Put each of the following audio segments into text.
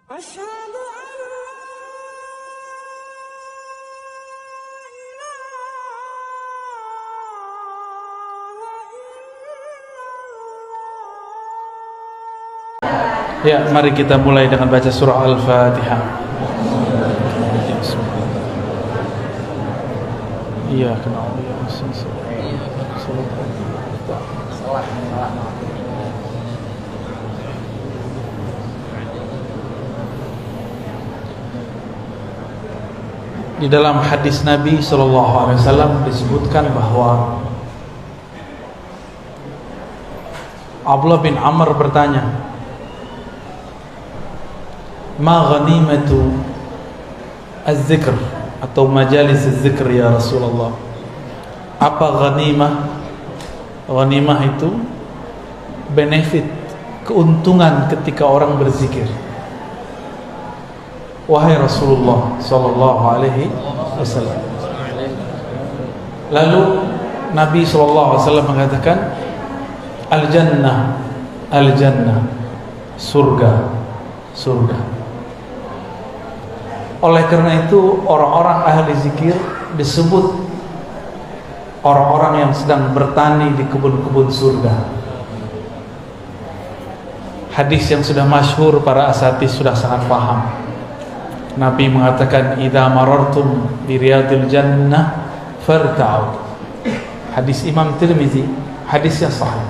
أشهد أن لا إله إلا الله. Ya, mari kita mulai dengan baca surah Al-Fatihah. Iya, kenal. Di dalam hadis Nabi SAW disebutkan bahwa Abdullah bin Amr bertanya, "Ma ghanimatu az-zikr atau majalis az-zikr ya Rasulullah?" Apa ghanimah? Ghanimah itu benefit, keuntungan ketika orang berzikir. Wahai Rasulullah sallallahu alaihi wasallam. Lalu Nabi sallallahu alaihi wasallam mengatakan, al-jannah, al-jannah, surga, surga. Oleh karena itu orang-orang ahli zikir disebut orang-orang yang sedang bertani di kebun-kebun surga. Hadis yang sudah masyhur, para asatidz sudah sangat paham. Nabi mengatakan, "Idza marartum bi riyadil jannah farta'u." Hadis Imam Tirmizi, hadis yang sahih.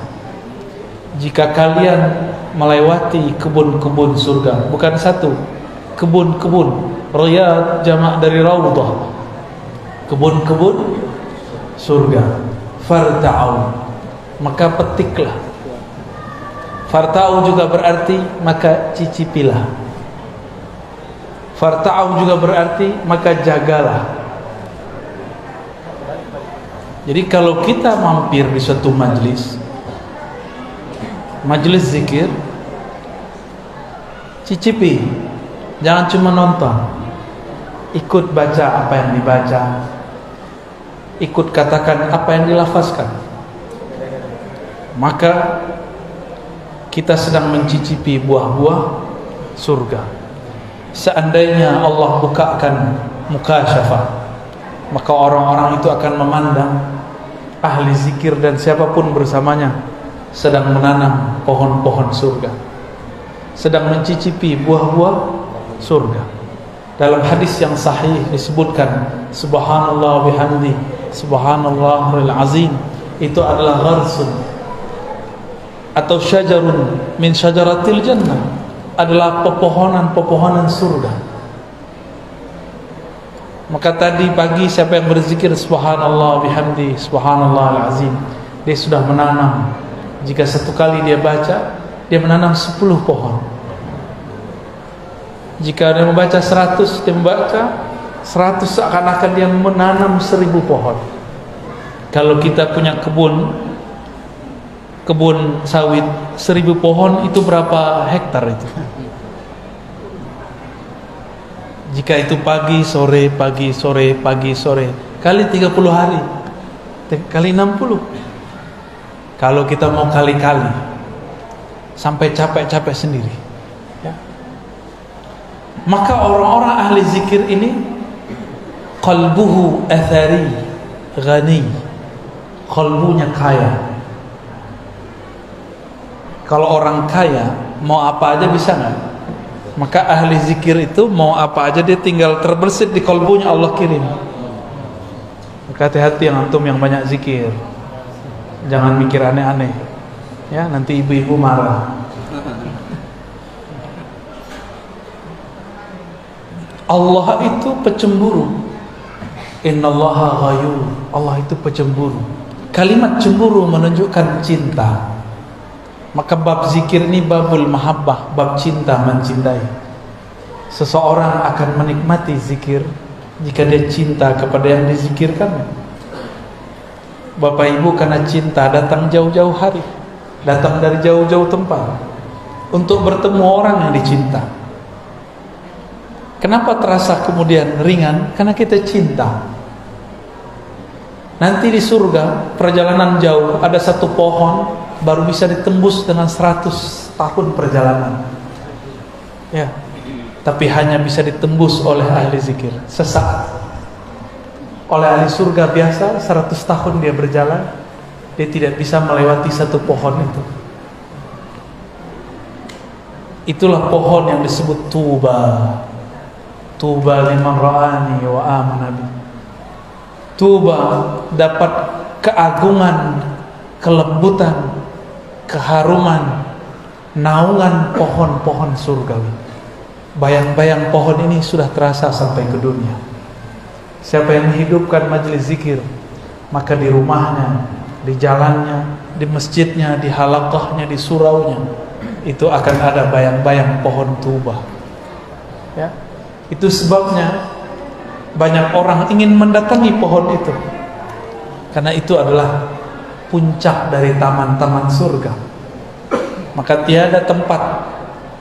Jika kalian melewati kebun-kebun surga, bukan satu, kebun-kebun, riyad jamak dari raudhah, kebun-kebun surga, farta'u, maka petiklah. Farta'u juga berarti maka cicipilah. Farta'u juga berarti maka jagalah. Jadi kalau kita mampir di suatu majelis zikir, cicipi, jangan cuma nonton, ikut baca apa yang dibaca, ikut katakan apa yang dilafazkan, maka kita sedang mencicipi buah-buah surga. Seandainya Allah bukakan mukasyafah, maka orang-orang itu akan memandang ahli zikir dan siapapun bersamanya sedang menanam pohon-pohon surga, sedang mencicipi buah-buah surga. Dalam hadis yang sahih disebutkan, subhanallah bihamdi, subhanallahil azim, itu adalah gharsun atau syajarun min syajaratil jannah, adalah pepohonan-pepohonan surga. Maka tadi pagi siapa yang berzikir subhanallah bihamdi, subhanallahil azim, dia sudah menanam. Jika satu kali dia baca, dia menanam 10 pohon. Jika dia membaca 100, dia membaca 100, seakan-akan dia menanam 1000 pohon. Kalau kita punya kebun sawit 1000 pohon, itu berapa hektar itu? Jika itu pagi sore pagi sore pagi sore, kali 30 hari, kali 60. Kalau kita mau kali-kali sampai capek-capek sendiri, ya. Maka orang-orang ahli zikir ini qalbuhu athari ghani, qalbunya kaya. Kalau orang kaya mau apa aja bisa nggak? Maka ahli zikir itu mau apa aja dia tinggal terbersit di kalbunya, Allah kirim. Maka hati-hati yang antum yang banyak zikir, jangan mikir aneh-aneh, ya, nanti ibu-ibu marah. Allah itu pecemburu. Innallaha ghayur. Allah itu pecemburu. Kalimat cemburu menunjukkan cinta. Maka bab zikir ini babul mahabbah, bab cinta, mencintai. Seseorang akan menikmati zikir jika dia cinta kepada yang dizikirkan. Bapak Ibu karena cinta datang jauh-jauh hari, datang dari jauh-jauh tempat untuk bertemu orang yang dicinta. Kenapa terasa kemudian ringan? Karena kita cinta. Nanti di surga perjalanan jauh, ada satu pohon baru bisa ditembus dengan 100 tahun perjalanan. Ya, tapi hanya bisa ditembus oleh ahli zikir sesaat. Oleh ahli surga biasa 100 tahun dia berjalan, dia tidak bisa melewati satu pohon itu. Itulah pohon yang disebut tuba. Tuba liman ra'ani wa amana bi. Tuba dapat keagungan, kelembutan, keharuman, naungan pohon-pohon surgawi. Bayang-bayang pohon ini sudah terasa sampai ke dunia. Siapa yang menghidupkan majelis zikir, maka di rumahnya, di jalannya, di masjidnya, di halaqahnya, di suraunya, itu akan ada bayang-bayang pohon tuba. Ya, itu sebabnya banyak orang ingin mendatangi pohon itu, karena itu adalah puncak dari taman-taman surga. Maka tiada tempat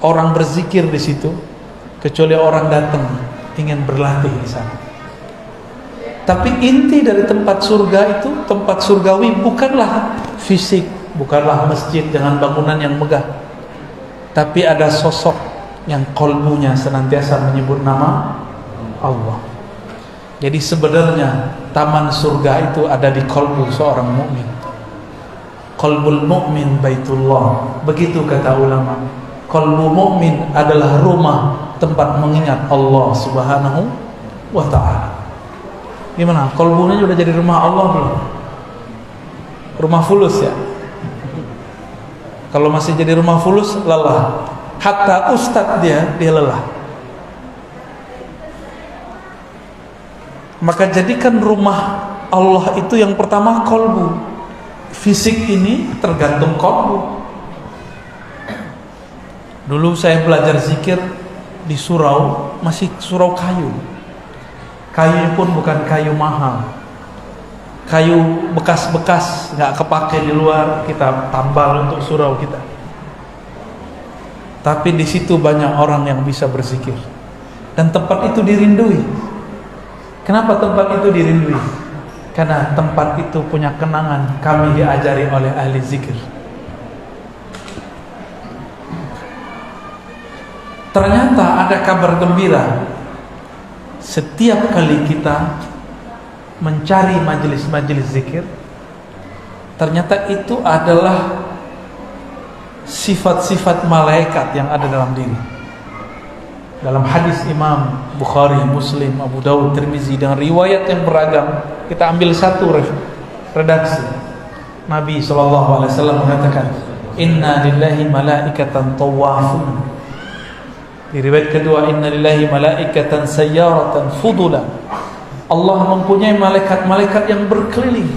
orang berzikir di situ kecuali orang datang ingin berlatih di sana. Tapi inti dari tempat surga itu, tempat surgawi, bukanlah fisik, bukanlah masjid dengan bangunan yang megah, tapi ada sosok yang kolbunya senantiasa menyebut nama Allah. Jadi sebenarnya taman surga itu ada di kolbu seorang mukmin. Qalbul mu'min baitullah. Begitu kata ulama. Qalbu mu'min adalah rumah tempat mengingat Allah Subhanahu wa ta'ala. Gimana? Qalbunya sudah jadi rumah Allah belum? Rumah fulus ya? Kalau masih jadi rumah fulus, lelah. Hatta ustadz dia lelah. Maka jadikan rumah Allah itu yang pertama qalbu. Fisik ini tergantung qalbu. Dulu saya belajar zikir di surau, masih surau kayu. Kayu pun bukan kayu mahal. Kayu bekas-bekas, nggak kepake di luar, kita tambal untuk surau kita. Tapi di situ banyak orang yang bisa berzikir, dan tempat itu dirindui. Kenapa tempat itu dirindui? Karena tempat itu punya kenangan kami diajari oleh ahli zikir. Ternyata ada kabar gembira. Setiap kali kita mencari majelis-majelis zikir, ternyata itu adalah sifat-sifat malaikat yang ada dalam diri. Dalam hadis Imam Bukhari, Muslim, Abu Dawud, Tirmizi dengan riwayat yang beragam, kita ambil satu redaksi. Nabi SAW mengatakan, Inna lillahi malaikatan tawafun. Di riwayat kedua, Inna lillahi malaikatan sayyaratan fudula. Allah mempunyai malaikat-malaikat yang berkeliling.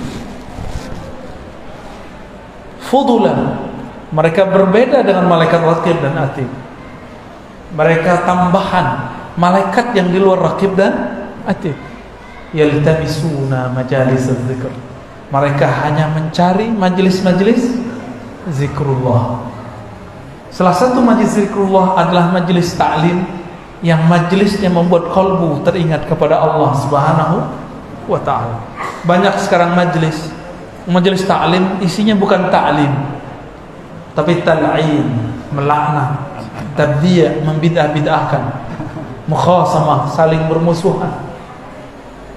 Fudula. Mereka berbeda dengan malaikat raqib dan atid. Mereka tambahan malaikat yang di luar raqib dan atid. Yaltamisuna majalis dzikr. Mereka hanya mencari majelis-majelis zikrullah. Salah satu majelis zikrullah adalah majelis ta'lim, yang majelisnya membuat kalbu teringat kepada Allah Subhanahu wa ta'ala. Banyak sekarang majelis ta'lim isinya bukan ta'lim, tapi tal'in, melaknat, tabdi', membidah-bidahkan, mukhasamah, saling bermusuhan,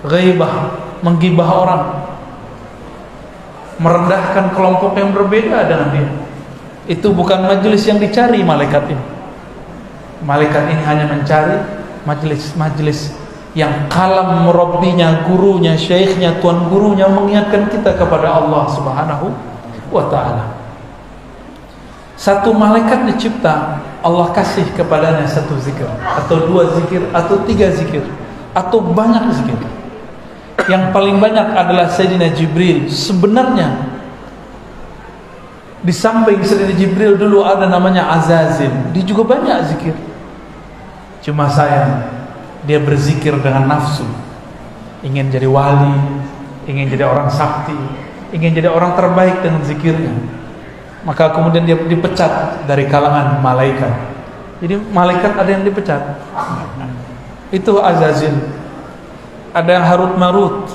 ghaibah, menggibah orang, merendahkan kelompok yang berbeda dengan dia. Itu bukan majelis yang dicari malaikat ini. Malaikat ini hanya mencari majelis-majelis yang kalam murabbinya, gurunya, syekhnya, tuan gurunya mengingatkan kita kepada Allah Subhanahu wa ta'ala. Satu malaikat dicipta, Allah kasih kepadanya satu zikir, atau dua zikir, atau tiga zikir, atau banyak zikir. Yang paling banyak adalah Sayyidina Jibril. Sebenarnya di samping Sayyidina Jibril dulu ada namanya Azazil, dia juga banyak zikir. Cuma sayang, dia berzikir dengan nafsu, ingin jadi wali, ingin jadi orang sakti, ingin jadi orang terbaik dengan zikirnya. Maka kemudian dia dipecat dari kalangan malaikat. Jadi malaikat ada yang dipecat. Itu Azazil. Ada yang Harut Marut.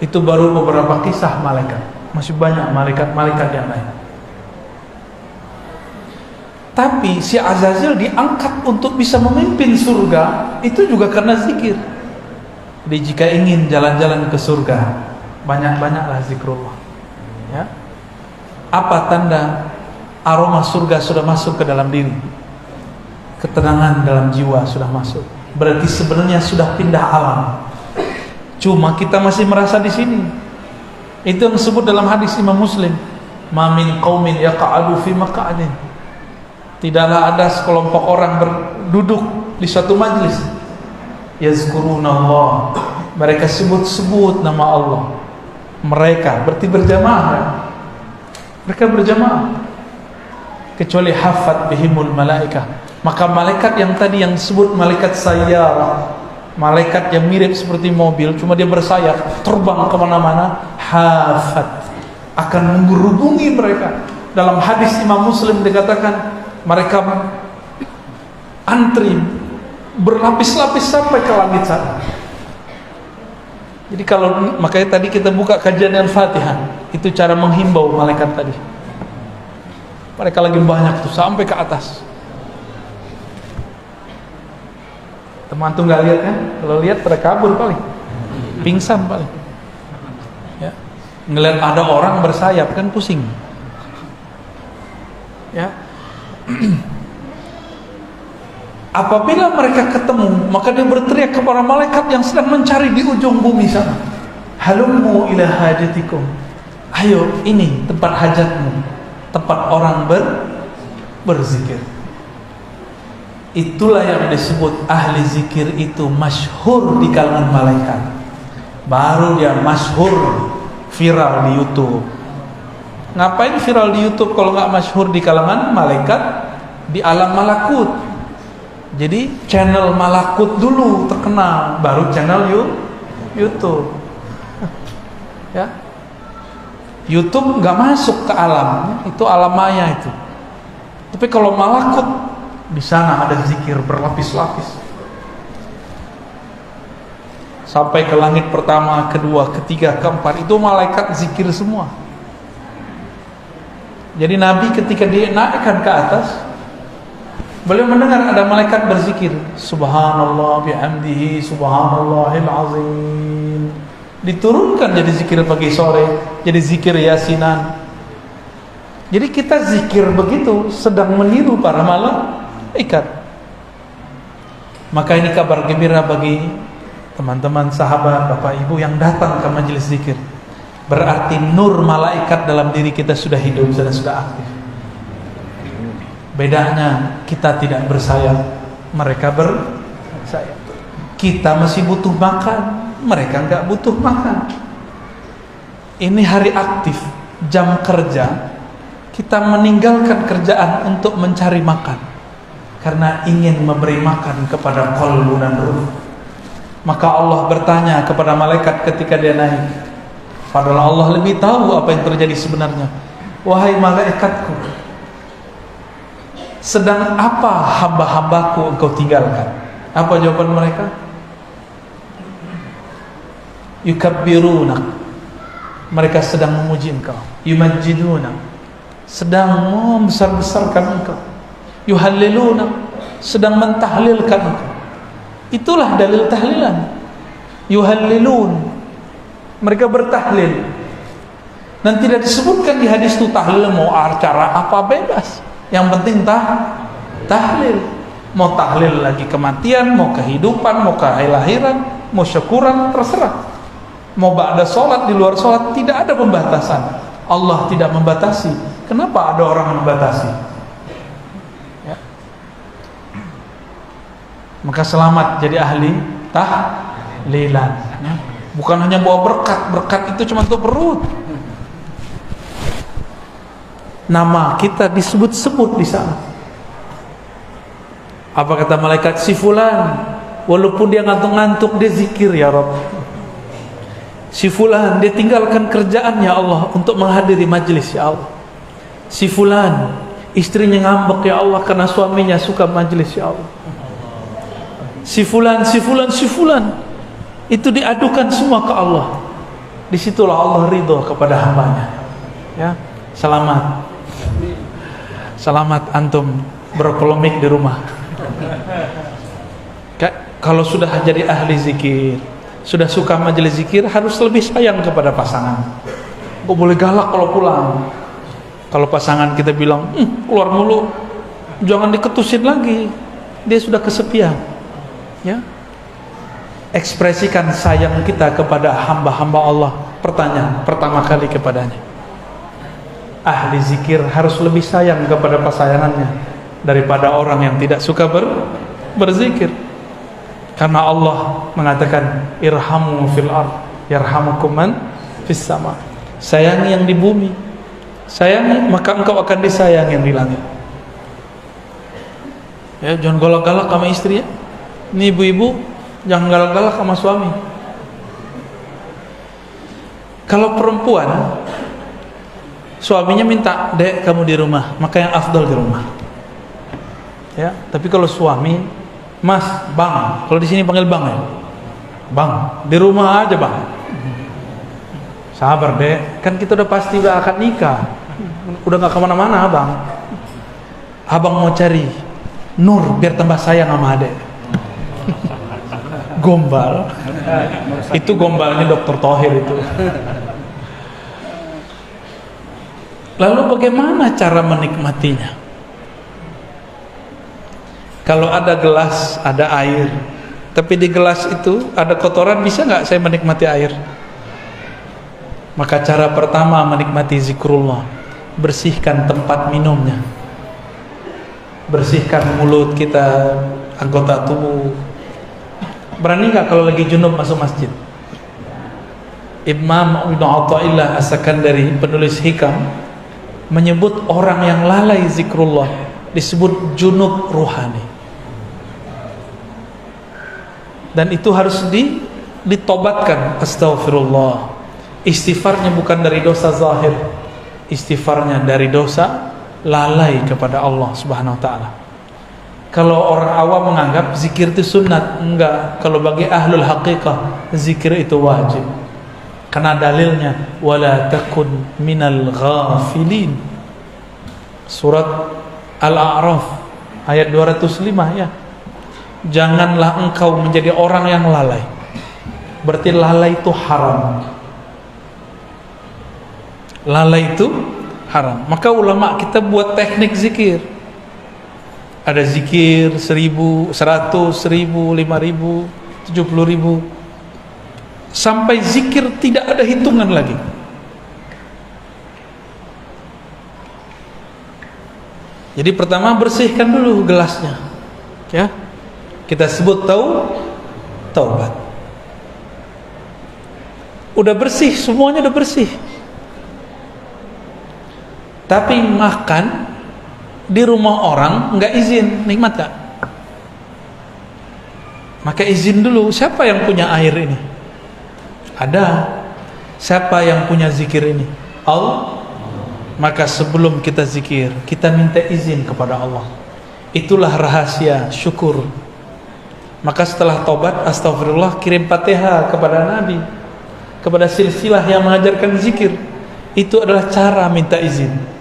Itu baru beberapa kisah malaikat. Masih banyak malaikat-malaikat yang lain. Tapi si Azazil diangkat untuk bisa memimpin surga itu juga karena zikir. Jadi jika ingin jalan-jalan ke surga, banyak-banyaklah zikrullah. Ya. Apa tanda aroma surga sudah masuk ke dalam diri? Ketenangan dalam jiwa sudah masuk. Berarti sebenarnya sudah pindah alam. Cuma kita masih merasa di sini. Itu yang disebut dalam hadis Imam Muslim, "Ma min qaumin yaq'adu fi maq'adin." Tidaklah ada sekelompok orang berduduk di suatu majlis, yazkurunallah, mereka sebut-sebut nama Allah. Mereka berarti berjamaah. Mereka berjamaah. Kecuali hafat bihimul malaikah. Maka malaikat yang tadi yang disebut malaikat sayyarah, malaikat yang mirip seperti mobil, cuma dia bersayap, terbang kemana-mana, hafat, akan menghubungi mereka. Dalam hadis Imam Muslim dikatakan, mereka antri berlapis-lapis sampai ke langit sana. Jadi kalau makanya tadi kita buka kajian Al-Fatihah, itu cara menghimbau malaikat tadi. Mereka lagi banyak tuh sampai ke atas. Teman tuh nggak lihat kan? Kalau lihat pada kabur paling, pingsan paling. Ya. Ngelihat ada orang bersayap kan pusing. Ya. Apabila mereka ketemu, maka dia berteriak kepada malaikat yang sedang mencari di ujung bumi sana, halummu ila hajatikum, ayo ini tempat hajatmu, tempat orang berzikir. Itulah yang disebut ahli zikir itu masyhur di kalangan malaikat. Baru dia masyhur viral di YouTube. Ngapain viral di YouTube kalau nggak masyhur di kalangan malaikat di alam malakut? Jadi channel malakut dulu terkenal, baru channel YouTube. Ya, YouTube nggak masuk ke alam, itu alam maya itu. Tapi kalau malakut, di sana ada zikir berlapis-lapis. Sampai ke langit pertama, kedua, ketiga, keempat, itu malaikat zikir semua. Jadi Nabi ketika dia naikkan ke atas, beliau mendengar ada malaikat berzikir, subhanallah bihamdihi subhanallahil azim. Diturunkan jadi zikir pagi sore, jadi zikir yasinan. Jadi kita zikir begitu sedang meniru para malaikat. Maka ini kabar gembira bagi teman-teman sahabat, bapak ibu yang datang ke majelis zikir. Berarti nur malaikat dalam diri kita sudah hidup dan sudah aktif. Bedanya kita tidak bersayap, mereka bersayap. Kita masih butuh makan, mereka enggak butuh makan. Ini hari aktif, jam kerja, kita meninggalkan kerjaan untuk mencari makan karena ingin memberi makan kepada qalbu dan ruh. Maka Allah bertanya kepada malaikat ketika dia naik, padahal Allah lebih tahu apa yang terjadi sebenarnya. Wahai malaikatku, sedang apa hamba-hambaku engkau tinggalkan? Apa jawaban mereka? Yukabbirunak, mereka sedang memuji engkau. Yumajjidunak, sedang membesar-besarkan engkau. Yuhallilunak, sedang mentahlilkan engkau. Itulah dalil tahlilan. Yuhallilun, mereka bertahlil. Dan tidak disebutkan di hadis itu tahlil mau acara apa, bebas. Yang penting tahlil. Mau tahlil lagi kematian, mau kehidupan, mau kelahiran, mau syukuran, terserah. Mau ba'da sholat, di luar sholat, tidak ada pembatasan. Allah tidak membatasi. Kenapa ada orang membatasi? Ya. Maka selamat jadi ahli tahlilan. Ya. Bukan hanya bawa berkat itu cuma untuk perut. Nama kita disebut-sebut di sana. Apa kata malaikat? Si fulan, walaupun dia ngantuk-ngantuk, dia zikir ya Rabb. Si fulan, dia tinggalkan kerjaannya Allah untuk menghadiri majlis ya Allah. Si fulan, istrinya ngambek ya Allah karena suaminya suka majlis ya Allah. Si fulan, itu diadukan semua ke Allah. Disitulah Allah ridho kepada hambanya. Ya, selamat antum berpolemik di rumah. Kalau sudah jadi ahli zikir, sudah suka majelis zikir, harus lebih sayang kepada pasangan. Gak boleh galak kalau pulang. Kalau pasangan kita bilang, keluar mulu, jangan diketusin lagi, dia sudah kesepian. Ya, ekspresikan sayang kita kepada hamba-hamba Allah. Pertanyaan pertama kali kepadanya. Ahli zikir harus lebih sayang kepada pasangannya daripada orang yang tidak suka berzikir. Karena Allah mengatakan, irhamu fil ard yarhamukum man fis sama. Sayangi yang di bumi, sayangi maka engkau akan disayang yang di langit. Ya, jangan galak-galak sama istri ya. Ini ibu-ibu, jangan galak-galak sama suami. Kalau perempuan, suaminya minta, "Dek, kamu di rumah," maka yang afdal di rumah. Ya, tapi kalau suami, "Mas, Bang," kalau di sini panggil Bang ya, "Bang, di rumah aja Bang." Sabar Dek, kan kita udah pasti udah akan nikah, udah gak kemana-mana Abang. Abang mau cari Nur biar tambah sayang sama adek. Gombal. Itu gombalnya Dr. Thohir itu. Lalu bagaimana cara menikmatinya? Kalau ada gelas, ada air, tapi di gelas itu ada kotoran, bisa nggak saya menikmati air? Maka cara pertama menikmati zikrullah, bersihkan tempat minumnya, bersihkan mulut kita, anggota tubuh. Berani nggak kalau lagi junub masuk masjid? Imam Ibn Athaillah As-Sakandari, penulis hikam, menyebut orang yang lalai zikrullah disebut junub ruhani. Dan itu harus ditobatkan. Astaghfirullah. Istighfarnya bukan dari dosa zahir, istighfarnya dari dosa lalai kepada Allah Subhanahu wa ta'ala. Kalau orang awam menganggap zikir itu sunat, enggak. Kalau bagi ahlul haqiqah, zikir itu wajib. Karena dalilnya, wala takun minal ghafilin. Surat Al-A'raf ayat 205 ya. Janganlah engkau menjadi orang yang lalai. Berarti lalai itu haram. Lalai itu haram. Maka ulama kita buat teknik zikir. Ada zikir 1000, 100, 1000, 5000, 70.000, sampai zikir tidak ada hitungan lagi. Jadi pertama bersihkan dulu gelasnya, ya. Kita sebut taubat. Udah bersih, semuanya udah bersih. Tapi makan di rumah orang nggak izin, nikmat gak? Maka izin dulu, siapa yang punya air ini? Ada. Siapa yang punya zikir ini? Allah. Maka sebelum kita zikir, kita minta izin kepada Allah. Itulah rahasia syukur. Maka setelah taubat, astagfirullah, kirim Fatihah kepada Nabi, kepada silsilah yang mengajarkan zikir. Itu adalah cara minta izin.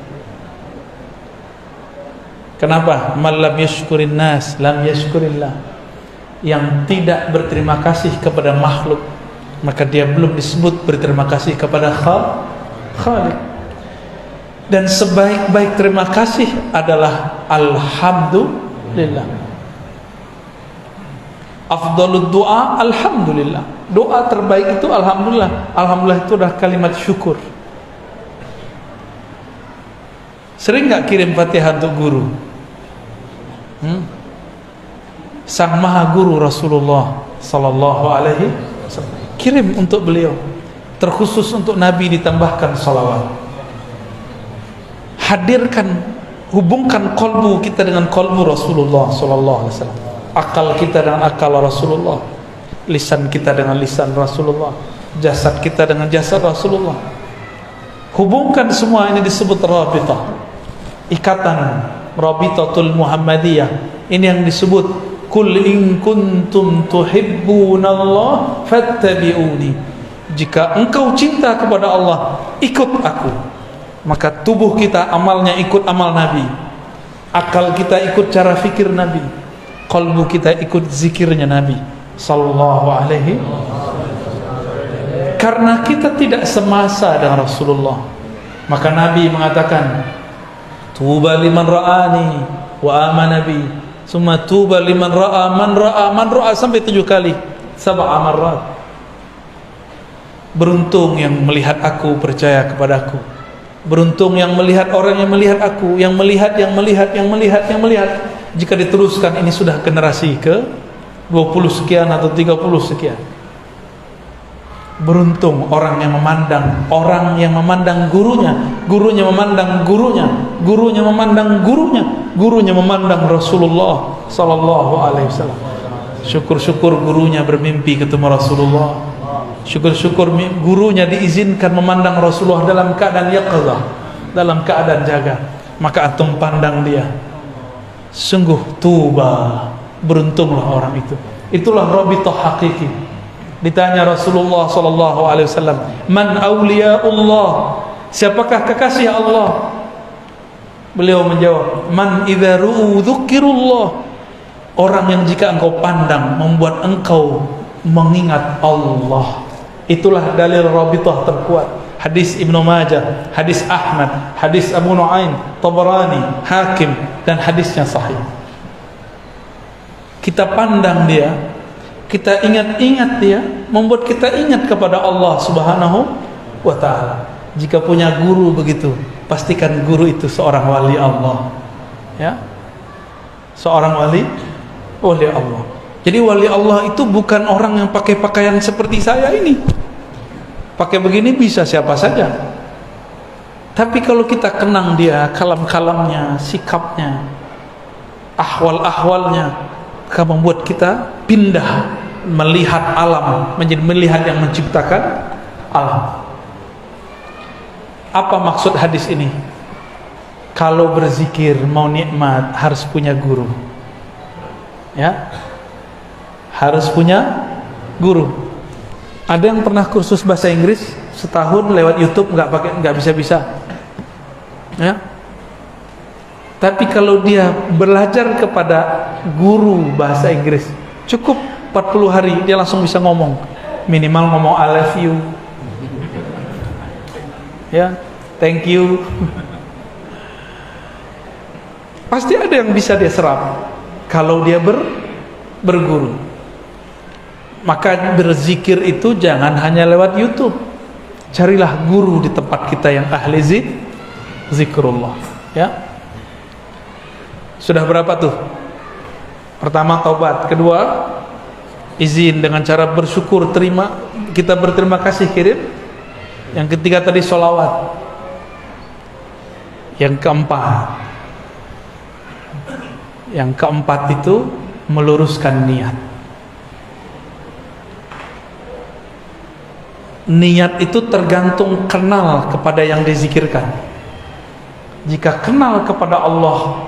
Kenapa? Man lam yashkurin nas lam yashkurillah. Yang tidak berterima kasih kepada makhluk, maka dia belum disebut berterima kasih kepada Khaliq. Dan sebaik-baik terima kasih adalah alhamdulillah. Afdalud doa alhamdulillah. Doa terbaik itu alhamdulillah. Alhamdulillah itu adalah kalimat syukur. Sering gak kirim Fatihah untuk guru? Sang Maha Guru Rasulullah Sallallahu Alaihi Wasallam, kirim untuk beliau. Terkhusus untuk Nabi ditambahkan salawat. Hadirkan, hubungkan kolbu kita dengan kolbu Rasulullah Sallallahu Alaihi Wasallam, akal kita dengan akal Rasulullah, lisan kita dengan lisan Rasulullah, jasad kita dengan jasad Rasulullah. Hubungkan semua ini, disebut rabitah, ikatan Rabitatul Muhammadiyah. Ini yang disebut kul in kuntum tuhibbunallah fattabi'uni. Jika engkau cinta kepada Allah, ikut aku. Maka tubuh kita amalnya ikut amal Nabi, akal kita ikut cara fikir Nabi, qalbu kita ikut zikirnya Nabi sallallahu alaihi. Karena kita tidak semasa dengan Rasulullah, maka Nabi mengatakan, tuba liman ra'ani wa amana bi, summa tuba liman ra'a man ra'a sampai 7 kali, 7 marrat. Beruntung yang melihat aku, percaya kepadaku. Beruntung yang melihat orang yang melihat aku, yang melihat. Jika diteruskan, ini sudah generasi ke 20 sekian atau 30 sekian. Beruntung orang yang memandang gurunya, gurunya memandang gurunya, gurunya memandang gurunya, gurunya memandang Rasulullah sallallahu alaihi wasallam. Syukur-syukur gurunya bermimpi ketemu Rasulullah. Syukur-syukur gurunya diizinkan memandang Rasulullah dalam keadaan yaqظah, dalam keadaan jaga. Maka antum pandang dia. Sungguh tuba, beruntunglah orang itu. Itulah rabithah hakiki. Ditanya Rasulullah sallallahu alaihi wasallam, "Man auliyaullah?" Siapakah kekasih Allah? Beliau menjawab, "Man idza ru'u dzukirullah." Orang yang jika engkau pandang membuat engkau mengingat Allah. Itulah dalil rabithah terkuat. Hadis Ibnu Majah, hadis Ahmad, hadis Abu Nuaim, Tabarani, Hakim, dan hadisnya sahih. Kita pandang dia, kita ingat-ingat dia, membuat kita ingat kepada Allah Subhanahu wa ta'ala. Jika punya guru begitu, pastikan guru itu seorang wali Allah, ya, seorang wali Allah. Jadi wali Allah itu bukan orang yang pakai pakaian seperti saya ini. Pakai begini bisa siapa saja. Tapi kalau kita kenang dia, kalam-kalamnya, sikapnya, ahwal-ahwalnya, akan membuat kita pindah melihat alam menjadi melihat yang menciptakan alam. Apa maksud hadis ini? Kalau berzikir mau nikmat harus punya guru, ya, harus punya guru. Ada yang pernah kursus bahasa Inggris setahun lewat YouTube nggak bisa, ya. Tapi kalau dia belajar kepada guru bahasa Inggris, cukup 40 hari dia langsung bisa ngomong, minimal ngomong I love you, ya, thank you. Pasti ada yang bisa dia serap kalau dia berguru. Maka berzikir itu jangan hanya lewat YouTube. Carilah guru di tempat kita yang ahli zikrullah, ya. Sudah berapa tuh? Pertama taubat, kedua izin dengan cara bersyukur, terima, kita berterima kasih, kirim. Yang ketiga tadi sholawat. Yang keempat itu meluruskan niat. Niat itu tergantung kenal kepada yang dizikirkan. Jika kenal kepada Allah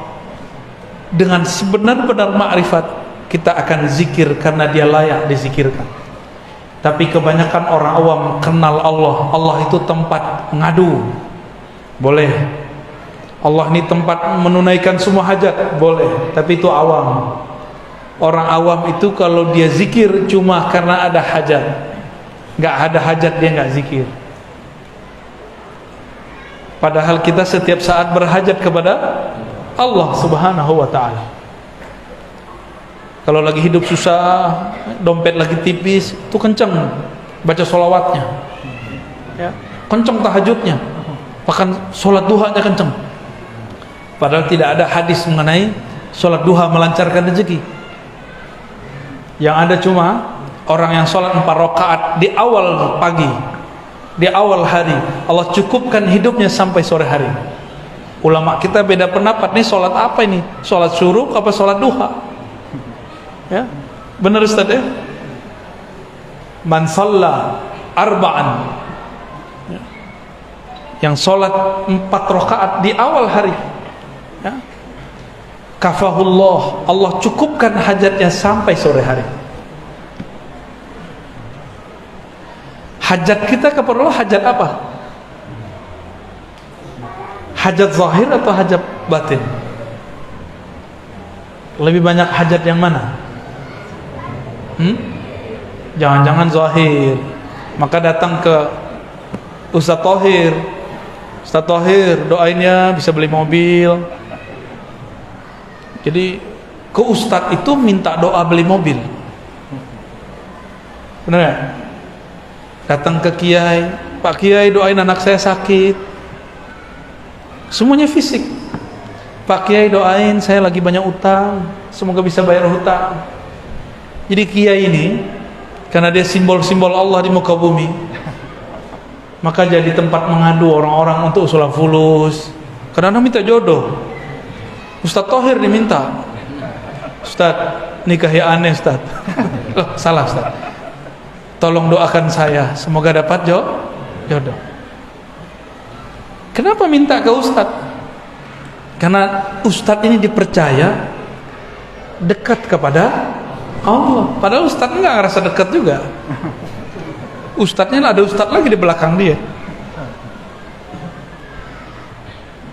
dengan sebenar-benar ma'rifat, kita akan zikir karena dia layak dizikirkan. Tapi kebanyakan orang awam kenal Allah itu tempat ngadu, boleh. Allah ini tempat menunaikan semua hajat, boleh. Tapi itu awam. Orang awam itu kalau dia zikir cuma karena ada hajat. Nggak ada hajat dia nggak zikir. Padahal kita setiap saat berhajat kepada Allah Subhanahu wa ta'ala. Kalau lagi hidup susah, dompet lagi tipis, itu kenceng baca sholawatnya, ya, kenceng tahajudnya, bahkan sholat duhanya kenceng. Padahal tidak ada hadis mengenai sholat duha melancarkan rezeki. Yang ada cuma orang yang sholat 4 rakaat di awal pagi, di awal hari, Allah cukupkan hidupnya sampai sore hari. Ulama kita beda pendapat, nih sholat apa ini? Sholat syuruk apa sholat duha? Ya, benar Ustaz, ya? Man shalla arba'an, ya, yang sholat 4 rakaat di awal hari, ya, kafahullah, Allah cukupkan hajatnya sampai sore hari. Hajat kita kepada Allah hajat apa? Hajat zahir atau hajat batin? Lebih banyak hajat yang mana? Jangan-jangan zahir. Maka datang ke Ustaz Thohir. Ustaz Thohir, doain ya bisa beli mobil. Jadi ke Ustaz itu minta doa beli mobil. Benar ya? Datang ke Kiai, Pak Kiai doain anak saya sakit. Semuanya fisik. Pak Kiai doain saya lagi banyak utang, semoga bisa bayar hutang. Jadi Kiai ini karena dia simbol-simbol Allah di muka bumi, maka jadi tempat mengadu orang-orang untuk usulan fulus. Kadang-kadang minta jodoh. Ustaz Thohir diminta, Ustaz nikahi aneh Ustaz. Oh, salah Ustaz, tolong doakan saya semoga dapat jodoh. Kenapa minta ke Ustaz? Karena Ustaz ini dipercaya dekat kepada Allah. Padahal Ustaz nggak ngerasa dekat juga. Ustaznya ada Ustaz lagi di belakang dia.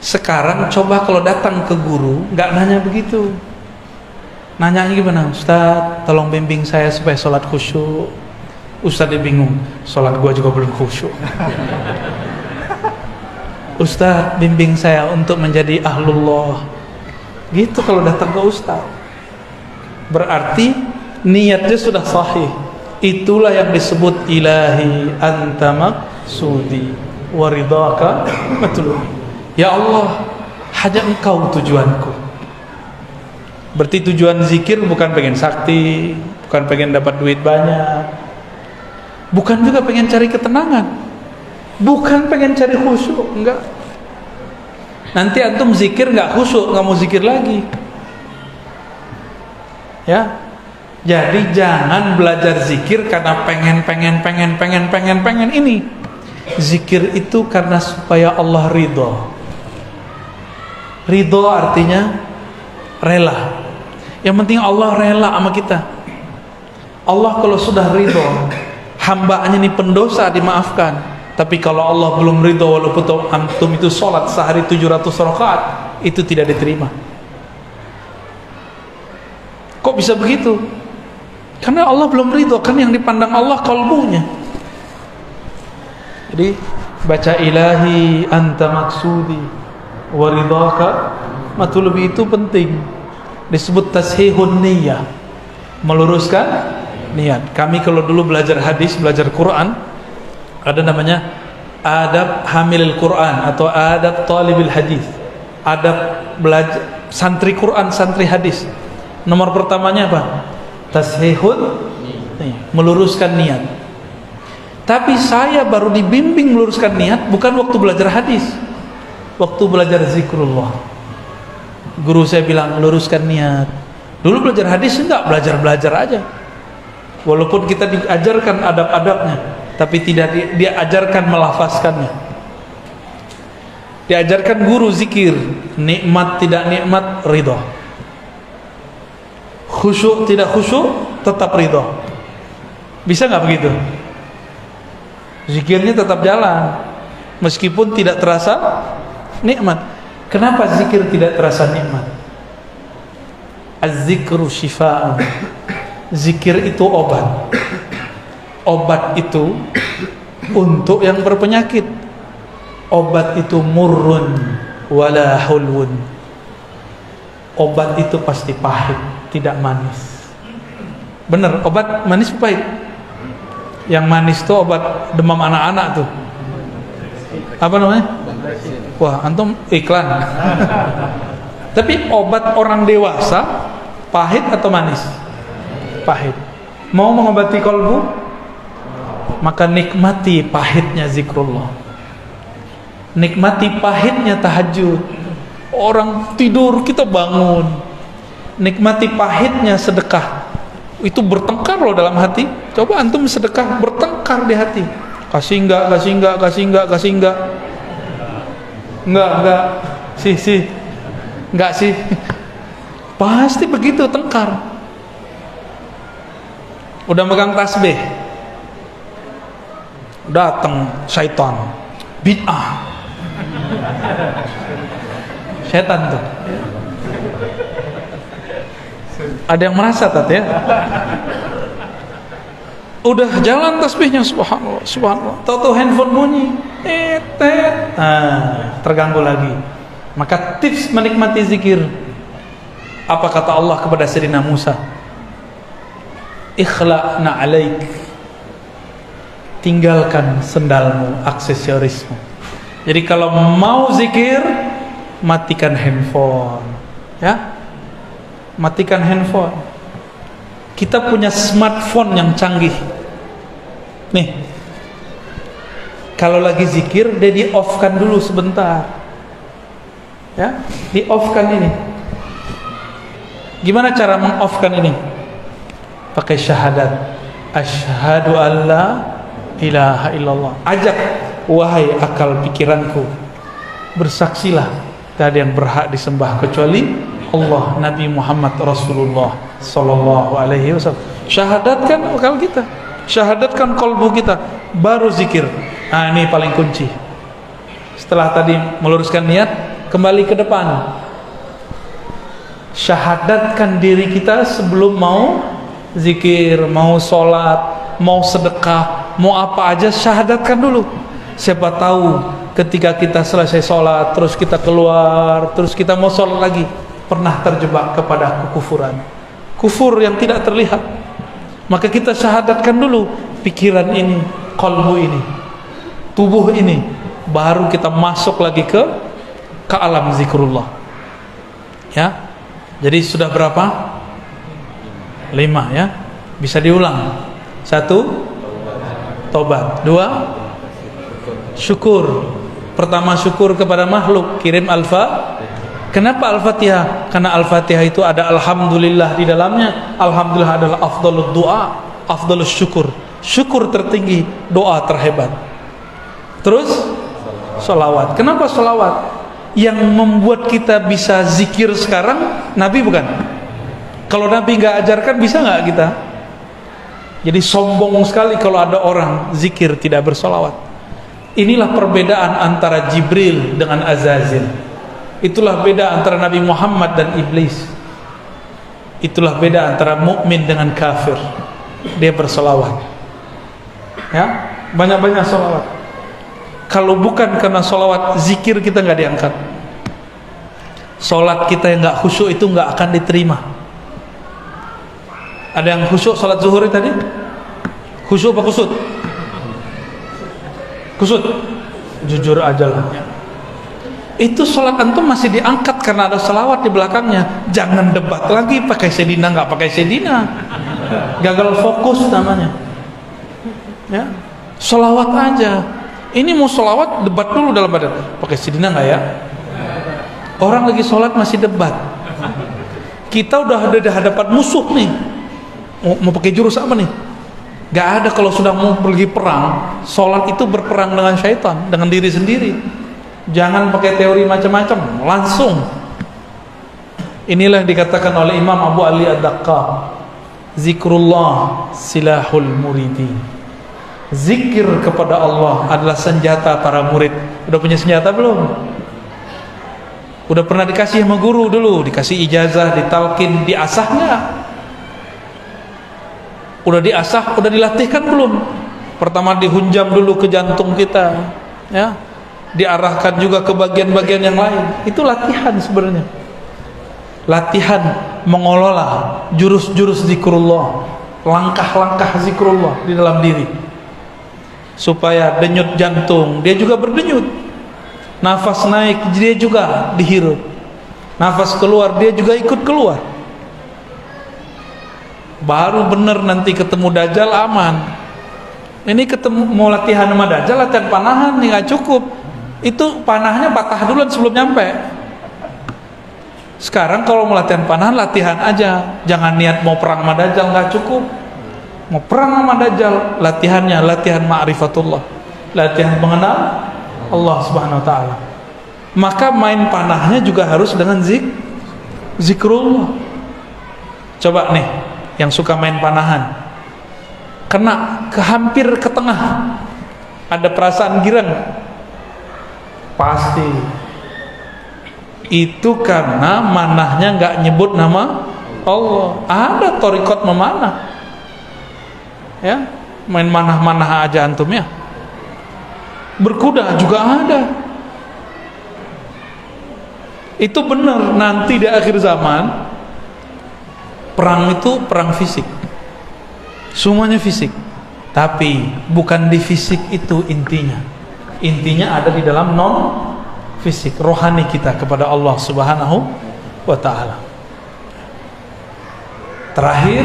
Sekarang coba kalau datang ke guru nggak nanya begitu. Nanyanya gimana? Ustaz, tolong bimbing saya supaya sholat khusyuk. Ustaz dia bingung, sholat gua juga belum khusyuk. Ustaz, bimbing saya untuk menjadi ahlullah. Gitu kalau datang ke Ustaz. Berarti niatnya sudah sahih. Itulah yang disebut ilahi anta maqsudi wa ridhaka matlubi. Ya Allah, hanya Engkau tujuanku. Berarti tujuan zikir bukan pengen sakti, bukan pengen dapat duit banyak, bukan juga pengen cari ketenangan, bukan pengen cari khusyuk, enggak. Nanti antum zikir enggak khusyuk, enggak mau zikir lagi. Ya. Jadi jangan belajar zikir karena pengen ini. Zikir itu karena supaya Allah ridho. Ridho artinya rela. Yang penting Allah rela sama kita. Allah kalau sudah ridho, hambanya ini pendosa dimaafkan. Tapi kalau Allah belum ridho, walaupun antum itu sholat sehari 700 rakaat, itu tidak diterima. Kok bisa begitu? Karena Allah belum ridho, kan yang dipandang Allah kalbunya. Jadi baca ilahi anta maksudi wa ridhaka matlubi itu penting. Disebut tashihun niyah, meluruskan niat. Kami kalau dulu belajar hadis, belajar Quran, ada namanya adab hamilil Quran atau adab talibil hadis. Adab belajar santri Quran, santri hadis. Nomor pertamanya apa? Tashihun, meluruskan niat. Tapi saya baru dibimbing meluruskan niat bukan waktu belajar hadis, waktu belajar zikrullah. Guru saya bilang luruskan niat. Dulu belajar hadis enggak, belajar aja. Walaupun kita diajarkan adab-adabnya, tapi tidak diajarkan melafazkannya. Diajarkan guru zikir, nikmat tidak nikmat ridho, khusyuk tidak khusyuk tetap ridho. Bisa nggak begitu? Zikirnya tetap jalan meskipun tidak terasa nikmat. Kenapa zikir tidak terasa nikmat? Az-zikru syifa'un. Zikir itu obat. Obat itu untuk yang berpenyakit. Obat itu murrun wala hulwun. Obat itu pasti pahit, tidak manis. Bener, obat manis apa pahit? Yang manis itu obat demam anak-anak tuh. Apa namanya? Wah, antum iklan. Tapi obat orang dewasa pahit atau manis? Pahit. Mau mengobati kalbu? Maka nikmati pahitnya zikrullah. Nikmati pahitnya tahajud. Orang tidur kita bangun. Nikmati pahitnya sedekah. Itu bertengkar loh dalam hati. Coba antum sedekah bertengkar di hati. Kasih enggak, kasih enggak, kasih enggak, kasih enggak. Enggak. Sih. Enggak sih. Pasti begitu tengkar. Udah megang tasbih. Datang syaitan. Bid'ah. Setan tuh. Ada yang merasa ya? Udah jalan tasbihnya, subhanallah, subhanallah. Tahu-tahu handphone bunyi, terganggu lagi. Maka tips menikmati zikir, apa kata Allah kepada Sayyidina Musa? Ikhla'na alaik, tinggalkan sendalmu, aksesorismu. Jadi kalau mau zikir, matikan handphone, ya, matikan handphone. Kita punya smartphone yang canggih. Nih, kalau lagi zikir, dia di off-kan dulu sebentar, ya, di off-kan ini. Gimana cara meng-off-kan ini? Pakai syahadat, asyhadu alla ilaha illallah. Ajak, wahai akal pikiranku, bersaksilah tak ada yang berhak disembah kecuali Allah, Nabi Muhammad Rasulullah sallallahu alaihi wasallam. Syahadatkan akal kita, syahadatkan kalbu kita, baru zikir. Nah, ini paling kunci. Setelah tadi meluruskan niat, kembali ke depan. Syahadatkan diri kita sebelum mau zikir, mau sholat, mau sedekah, mau apa aja, syahadatkan dulu. Siapa tahu ketika kita selesai sholat, terus kita keluar, terus kita mau sholat lagi, pernah terjebak kepada kekufuran, kufur yang tidak terlihat. Maka kita syahadatkan dulu pikiran ini, qalbu ini, tubuh ini, baru kita masuk lagi ke alam zikrullah. Ya, jadi sudah berapa? 5 ya. Bisa diulang. 1, tobat. 2, syukur. Pertama, syukur kepada makhluk, kirim Kenapa Al-Fatihah? Karena Al-Fatihah itu ada alhamdulillah di dalamnya. Alhamdulillah adalah afdhalud doa, afdhalus syukur. Syukur tertinggi, doa terhebat. Terus sholawat. Kenapa sholawat? Yang membuat kita bisa zikir sekarang Nabi bukan? Kalau Nabi nggak ajarkan, bisa nggak kita? Jadi sombong sekali kalau ada orang zikir tidak bersolawat. Inilah perbedaan antara Jibril dengan Azazil. Itulah beda antara Nabi Muhammad dan iblis. Itulah beda antara mukmin dengan kafir. Dia bersolawat, ya, banyak-banyak solawat. Kalau bukan karena solawat, zikir kita nggak diangkat. Solat kita yang nggak khusyuk itu nggak akan diterima. Ada yang khusyuk solat zuhur tadi? Khusyuk apa kusut? Kusut. Jujur aja lah. Itu solat antum masih diangkat karena ada selawat di belakangnya. Jangan debat lagi pakai sedina nggak pakai sedina. Gagal fokus namanya. Ya, selawat aja. Ini mau selawat, debat dulu dalam badan. Pakai sedina nggak ya? Orang lagi sholat masih debat. Kita udah ada di hadapan musuh nih. Mau pakai jurus apa nih? Gak ada. Kalau sudah mau pergi perang, sholat itu berperang dengan syaitan, dengan diri sendiri. Jangan pakai teori macam-macam, langsung. Inilah yang dikatakan oleh Imam Abu Ali Ad-Daqqaq, zikrullah silahul muridi. Zikir kepada Allah adalah senjata para murid. Udah punya senjata belum? Udah pernah dikasih sama guru dulu, dikasih ijazah, ditalkin, diasah nggak? Udah diasah, udah dilatihkan belum? Pertama dihunjam dulu ke jantung kita, ya, diarahkan juga ke bagian-bagian yang lain. Itu latihan sebenarnya. Latihan mengelola jurus-jurus zikrullah, langkah-langkah zikrullah di dalam diri, supaya denyut jantung dia juga berdenyut, nafas naik dia juga dihirup, nafas keluar dia juga ikut keluar. Baru bener nanti ketemu Dajjal aman. Ini ketemu mau latihan sama Dajjal, latihan panahan nih nggak cukup. Itu panahnya patah duluan sebelum nyampe. Sekarang kalau mau latihan panahan, latihan aja. Jangan niat mau perang sama Dajjal, nggak cukup. Mau perang sama Dajjal, latihannya latihan ma'rifatullah, latihan mengenal Allah Subhanahu wa taala. Maka main panahnya juga harus dengan zikrullah. Coba nih yang suka main panahan, kena hampir ke tengah, ada perasaan girang, pasti itu karena manahnya nggak nyebut nama Allah. Ada thariqat memanah. Ya, main manah-manah aja antum ya. Berkuda juga ada. Itu benar, nanti di akhir zaman perang itu perang fisik. Semuanya fisik. Tapi bukan di fisik itu intinya. Intinya ada di dalam non fisik, rohani kita kepada Allah Subhanahu wa taala. Terakhir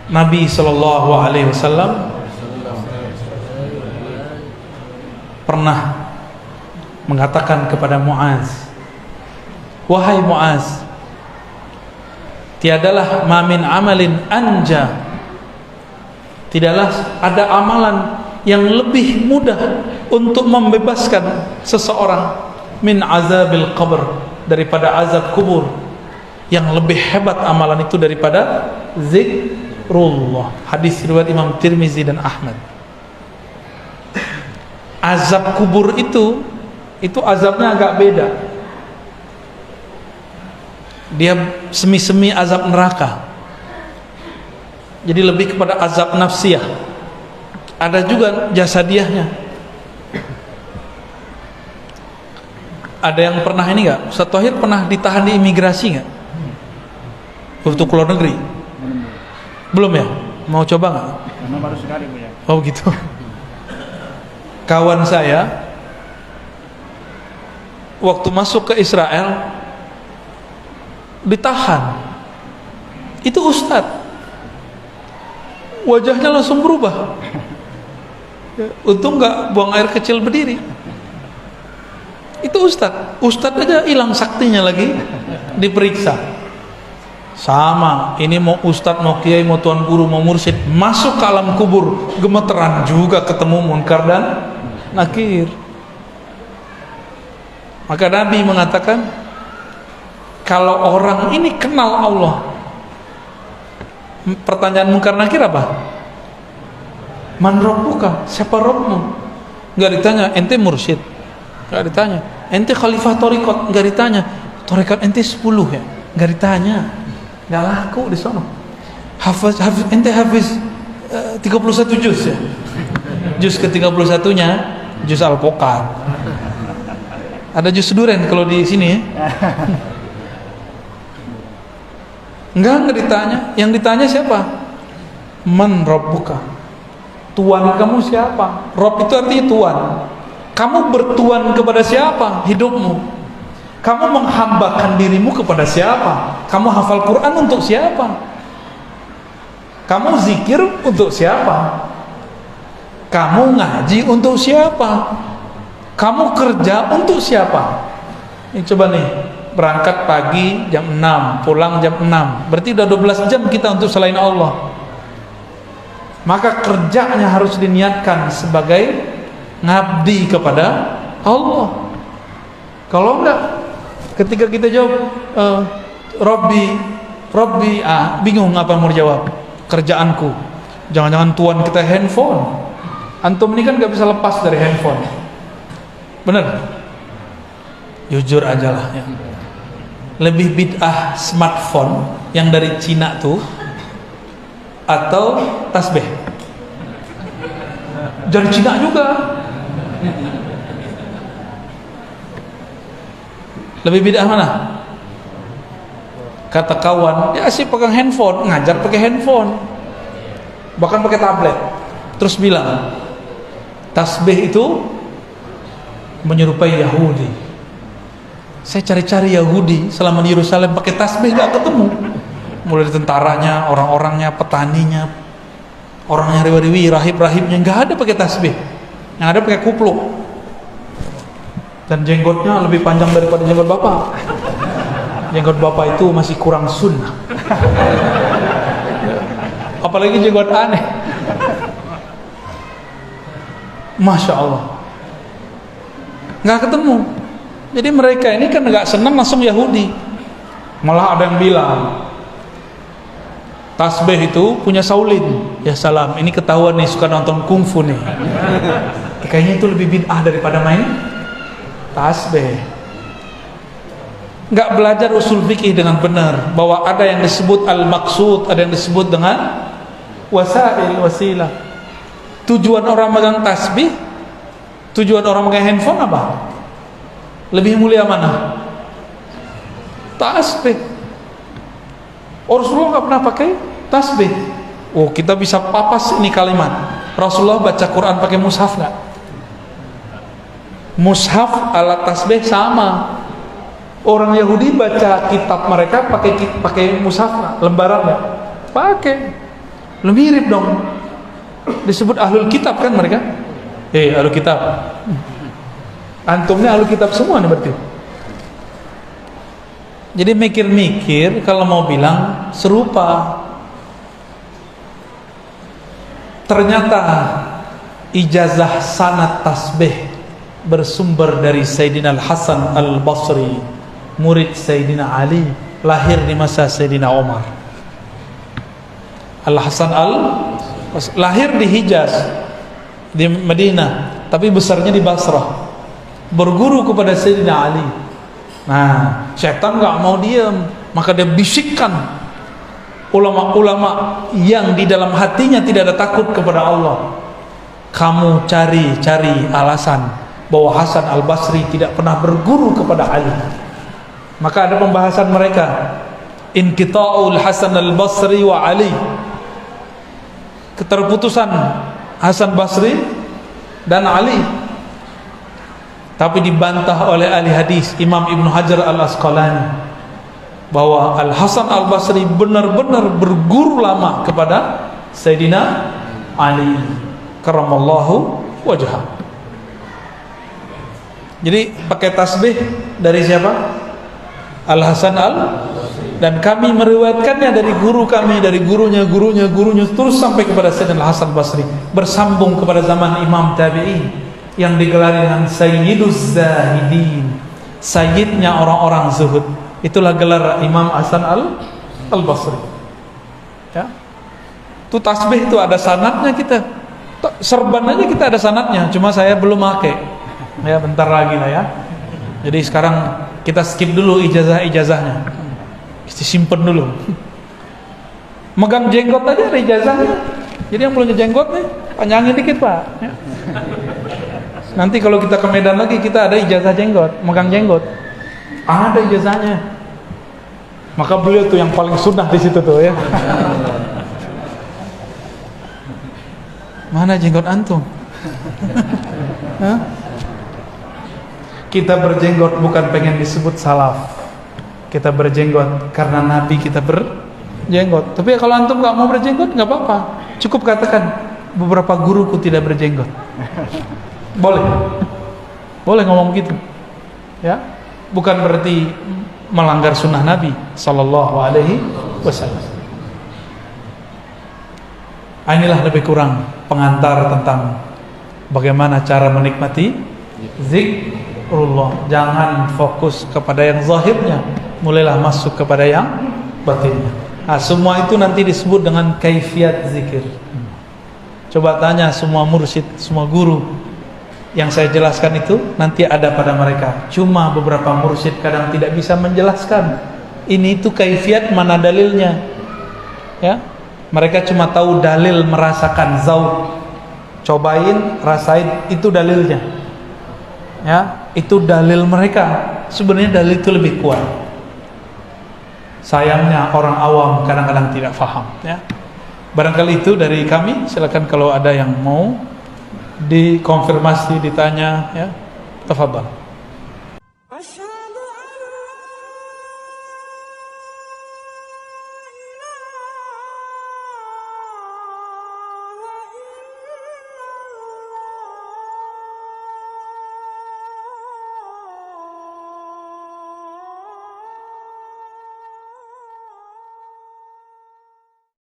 Nabi sallallahu alaihi wasallam pernah mengatakan kepada Muaz, wahai Muaz, tiadalah mamin amalin anja, tidaklah ada amalan yang lebih mudah untuk membebaskan seseorang min azabil qabr, daripada azab kubur. Yang lebih hebat amalan itu daripada zikrullah. Hadis riwayat Imam Tirmizi dan Ahmad. Azab kubur itu azabnya agak beda. Dia semi-semi azab neraka. Jadi lebih kepada azab nafsiyah. Ada juga jasadiahnya. Ada yang pernah ini enggak? Ustaz Thohir pernah ditahan di imigrasi enggak? Waktu keluar negeri? Belum ya? Mau coba enggak? Karena baru sekali Bu ya. Oh gitu. Kawan saya waktu masuk ke Israel ditahan. Itu ustadz, wajahnya langsung berubah. Untung nggak buang air kecil berdiri. Itu ustadz aja hilang saktinya lagi diperiksa. Sama, ini mau ustadz, mau kiai, mau tuan guru, mau mursyid, masuk ke alam kubur gemeteran juga ketemu munkar dan nakir. Maka Nabi mengatakan, kalau orang ini kenal Allah, pertanyaan munkar nakir apa? Man rabbuka, siapa Rabbmu? Enggak ditanya, ente mursyid. Enggak ditanya, ente khalifah thariqat. Enggak ditanya, thariqat ente 10 ya. Enggak ditanya. Enggak laku di sana. Ente hafiz 31 juz ya. Juz ke-31-nya juz Al-Pokat. Ada juz duren kalau di sini ya. Enggak ditanya. Yang ditanya siapa? Man rabbuka. Tuhan kamu siapa? Rabb itu artinya Tuhan. Kamu bertuan kepada siapa hidupmu? Kamu menghambakan dirimu kepada siapa? Kamu hafal Quran untuk siapa? Kamu zikir untuk siapa? Kamu ngaji untuk siapa? Kamu kerja untuk siapa? Ini coba nih, berangkat pagi jam 6, pulang jam 6. Berarti udah 12 jam kita untuk selain Allah. Maka kerjanya harus diniatkan sebagai ngabdi kepada Allah. Kalau enggak, ketika kita jawab Robbi, bingung apa mau jawab. Kerjaanku. Jangan-jangan tuan kita handphone. Antum ini kan gak bisa lepas dari handphone. Bener? Jujur aja lah ya. Lebih bid'ah smartphone yang dari Cina tuh atau tasbih? Dari Cina juga. Lebih bid'ah mana? Kata kawan, ya sih pegang handphone, ngajar pakai handphone, bahkan pakai tablet. Terus bilang, tasbih itu menyerupai Yahudi. Saya cari-cari Yahudi selama di Yerusalem pakai tasbih gak ketemu. Mulai dari tentaranya, orang-orangnya, petaninya, orangnya riwi-riwi, rahib-rahibnya, nggak ada pakai tasbih. Yang ada pakai kupluk. Dan jenggotnya lebih panjang daripada jenggot bapak. Jenggot bapak itu masih kurang sunnah. Apalagi jenggot aneh. Masya Allah. Nggak ketemu. Jadi mereka ini kan nggak senang langsung Yahudi. Malah ada yang bilang, tasbih itu punya Saulin. Ya salam, ini ketahuan nih suka nonton kungfu nih. Kayaknya itu lebih bid'ah daripada main tasbih. nggak belajar usul fikih dengan benar, bahwa ada yang disebut al-maqsud, ada yang disebut dengan wasail, wasilah. Tujuan orang megang tasbih, tujuan orang megang handphone apa? Lebih mulia mana? Tasbih. Rasulullah nggak pernah pakai tasbih. Oh, kita bisa papas ini kalimat. Rasulullah baca Quran pakai mushaf nggak? Mushaf alat tasbih sama. Orang Yahudi baca kitab mereka pakai mushaf, lembaran nggak? Pakai. Lu mirip dong. Disebut ahlul kitab kan mereka? Ahlul kitab. Antumnya ahlul kitab semua nih berarti. Jadi mikir-mikir kalau mau bilang serupa. Ternyata ijazah sanad tasbih bersumber dari Sayyidina Al-Hasan Al-Basri, murid Sayyidina Ali, lahir di masa Sayyidina Umar. Al-Hasan lahir di Hijaz, di Madinah, tapi besarnya di Basrah. Berguru kepada Sayyidina Ali. Nah, syaitan nggak mau diam, maka dia bisikkan ulama-ulama yang di dalam hatinya tidak ada takut kepada Allah. Kamu cari alasan bahwa Hasan Al-Basri tidak pernah berguru kepada Ali. Maka ada pembahasan mereka, inqita'ul Hasan Al-Basri wa Ali, keterputusan Hasan Basri dan Ali. Tapi dibantah oleh ahli hadis Imam Ibnu Hajar Al-Asqalani bahwa Al-Hasan Al-Basri benar-benar berguru lama kepada Sayyidina Ali karramallahu wajhah. Jadi pakai tasbih dari siapa? Al-Hasan dan kami meriwayatkannya dari guru kami, dari gurunya terus sampai kepada Sayyidina Al-Hasan Basri, bersambung kepada zaman Imam Tabi'in yang digelar dengan Sayyiduz Zahidin, sayyidnya orang-orang zuhud. Itulah gelar Imam Hasan Al-Basri. Ya. Itu tasbih itu ada sanadnya kita. Serban aja kita ada sanadnya, cuma saya belum pakai. Ya, bentar lagi lah ya. Jadi sekarang kita skip dulu ijazahnya. Simpen dulu. Megang jenggot aja ada ijazahnya. Jadi yang punya jenggot nih, panjangin dikit, Pak. Ya. Nanti kalau kita ke Medan lagi kita ada ijazah jenggot, megang jenggot. Ada ijazahnya. Maka beliau tuh yang paling sunnah di situ tuh ya. Mana jenggot antum? Hah? Kita berjenggot bukan pengen disebut salaf. Kita berjenggot karena Nabi kita berjenggot. Tapi kalau antum nggak mau berjenggot nggak apa-apa. Cukup katakan beberapa guruku tidak berjenggot. Boleh ngomong gitu, ya. Bukan berarti melanggar sunnah Nabi Sallallahu Alaihi Wasallam. Inilah lebih kurang pengantar tentang bagaimana cara menikmati zikrullah. Jangan fokus kepada yang zahirnya, mulailah masuk kepada yang batinnya. Nah, semua itu nanti disebut dengan kaifiat zikir. Coba tanya semua mursyid, semua guru. Yang saya jelaskan itu nanti ada pada mereka. Cuma beberapa mursyid kadang tidak bisa menjelaskan. Ini itu kaifiat, mana dalilnya? Ya, mereka cuma tahu dalil merasakan zauq. Cobain, rasain, itu dalilnya. Ya, itu dalil mereka. Sebenarnya dalil itu lebih kuat. Sayangnya orang awam kadang-kadang tidak paham. Ya, barangkali itu dari kami. Silakan kalau ada yang mau dikonfirmasi, ditanya, ya, tafadhal.